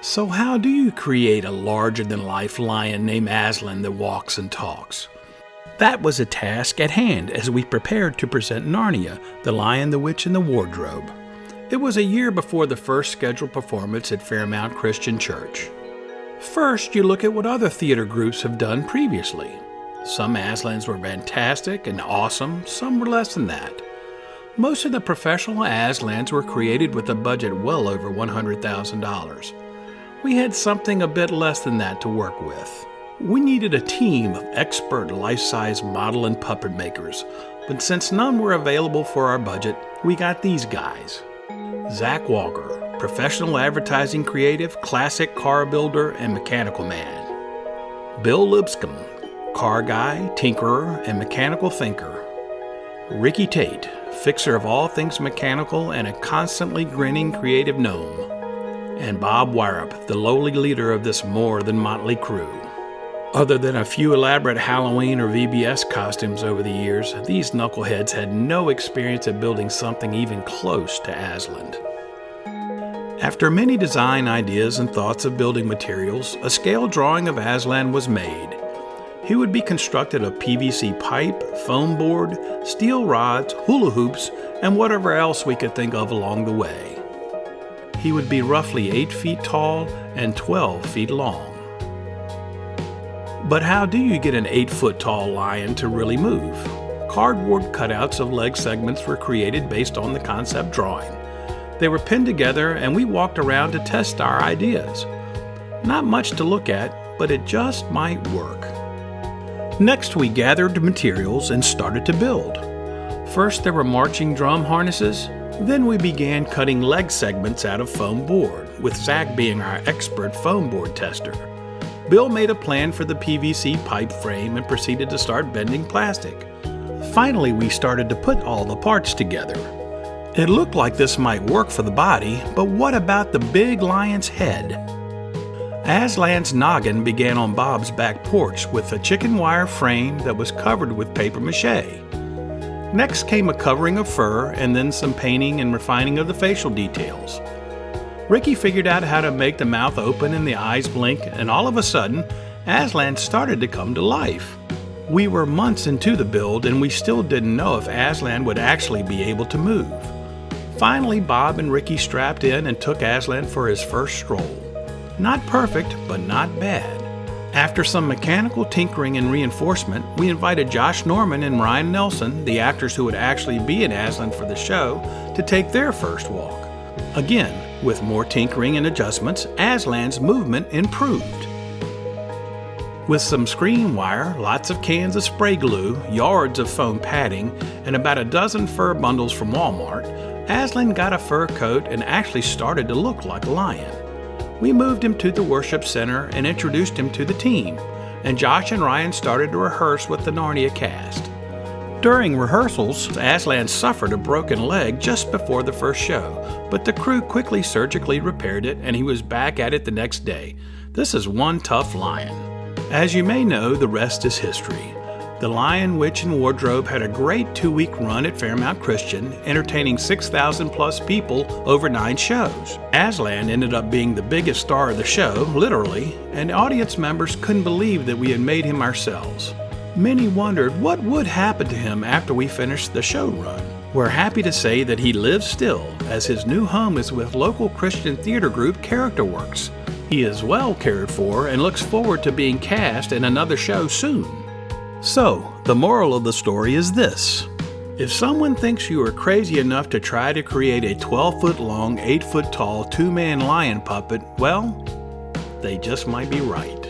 So how do you create a larger-than-life lion named Aslan that walks and talks? That was a task at hand as we prepared to present Narnia, The Lion, the Witch, and the Wardrobe. It was a year before the first scheduled performance at Fairmount Christian Church. First, you look at what other theater groups have done previously. Some Aslans were fantastic and awesome, some were less than that. Most of the professional Aslans were created with a budget well over $100,000. We had something a bit less than that to work with. We needed a team of expert life-size model and puppet makers, but since none were available for our budget, we got these guys. Zach Walker, professional advertising creative, classic car builder, and mechanical man. Bill Lipscomb, car guy, tinkerer, and mechanical thinker. Ricky Tate, fixer of all things mechanical and a constantly grinning creative gnome. And Bob Wirup, the lowly leader of this more than motley crew. Other than a few elaborate Halloween or VBS costumes over the years, these knuckleheads had no experience at building something even close to Aslan. After many design ideas and thoughts of building materials, a scale drawing of Aslan was made. He would be constructed of PVC pipe, foam board, steel rods, hula hoops, and whatever else we could think of along the way. He would be roughly 8 feet tall and 12 feet long. But how do you get an 8-foot-tall lion to really move? Cardboard cutouts of leg segments were created based on the concept drawing. They were pinned together and we walked around to test our ideas. Not much to look at, but it just might work. Next, we gathered materials and started to build. First, there were marching drum harnesses. Then we began cutting leg segments out of foam board, with Zach being our expert foam board tester. Bill made a plan for the PVC pipe frame and proceeded to start bending plastic. Finally, we started to put all the parts together. It looked like this might work for the body, but what about the big lion's head? Aslan's noggin began on Bob's back porch with a chicken wire frame that was covered with paper mache. Next came a covering of fur and then some painting and refining of the facial details. Ricky figured out how to make the mouth open and the eyes blink, and all of a sudden, Aslan started to come to life. We were months into the build and we still didn't know if Aslan would actually be able to move. Finally, Bob and Ricky strapped in and took Aslan for his first stroll. Not perfect, but not bad. After some mechanical tinkering and reinforcement, we invited Josh Norman and Ryan Nelson, the actors who would actually be in Aslan for the show, to take their first walk. Again, with more tinkering and adjustments, Aslan's movement improved. With some screen wire, lots of cans of spray glue, yards of foam padding, and about a dozen fur bundles from Walmart, Aslan got a fur coat and actually started to look like a lion. We moved him to the worship center and introduced him to the team, and Josh and Ryan started to rehearse with the Narnia cast. During rehearsals, Aslan suffered a broken leg just before the first show, but the crew quickly surgically repaired it and he was back at it the next day. This is one tough lion. As you may know, the rest is history. The Lion, Witch, and Wardrobe had a great 2-week run at Fairmount Christian, entertaining 6,000 plus people over 9 shows. Aslan ended up being the biggest star of the show, literally, and audience members couldn't believe that we had made him ourselves. Many wondered what would happen to him after we finished the show run. We're happy to say that he lives still, as his new home is with local Christian theater group Characterworks. He is well cared for and looks forward to being cast in another show soon. So, the moral of the story is this. If someone thinks you are crazy enough to try to create a 12-foot-long, 8-foot-tall, 2-man lion puppet, well, they just might be right.